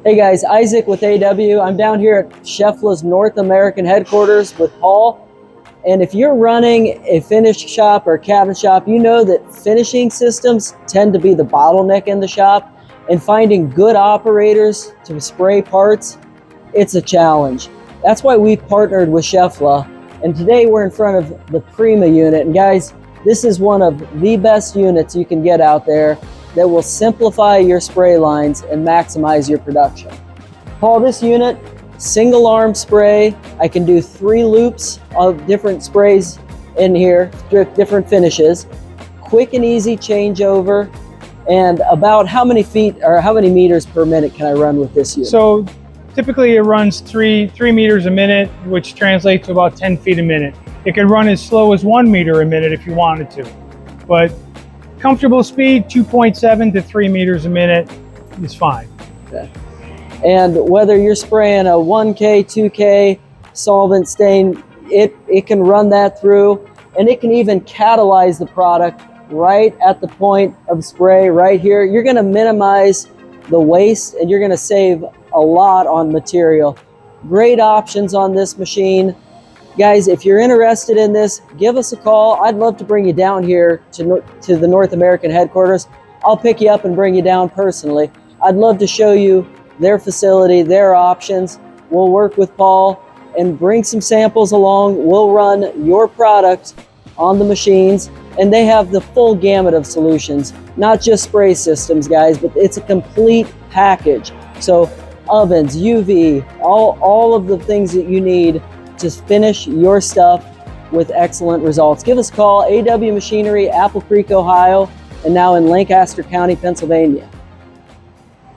Hey guys, Isaac with AW. I'm down here at Cefla's North American headquarters with Paul. And if you're running a finish shop or a cabinet shop, you know that finishing systems tend to be the bottleneck in the shop. And finding good operators to spray parts, it's a challenge. That's why we've partnered with Cefla. And today we're in front of the Prima unit. And guys, this is one of the best units you can get out there that will simplify your spray lines and maximize your production. Paul, this unit, single arm spray. I can do 3 loops of different sprays in here, different finishes. Quick and easy changeover. And about how many feet or how many meters per minute can I run with this unit? So typically it runs 3 meters a minute, which translates to about 10 feet a minute. It can run as slow as 1 meter a minute if you wanted to, but comfortable speed, 2.7 to 3 meters a minute is fine. Okay. And whether you're spraying a 1K, 2K solvent stain, it can run that through, and it can even catalyze the product right at the point of spray right here. You're gonna minimize the waste and you're gonna save a lot on material. Great options on this machine. Guys, if you're interested in this, give us a call. I'd love to bring you down here to the North American headquarters. I'll pick you up and bring you down personally. I'd love to show you their facility, their options. We'll work with Paul and bring some samples along. We'll run your product on the machines, and they have the full gamut of solutions, not just spray systems, guys, but it's a complete package. So ovens, UV, all of the things that you need to finish your stuff with excellent results. Give us a call, AW Machinery, Apple Creek, Ohio, and now in Lancaster County, Pennsylvania.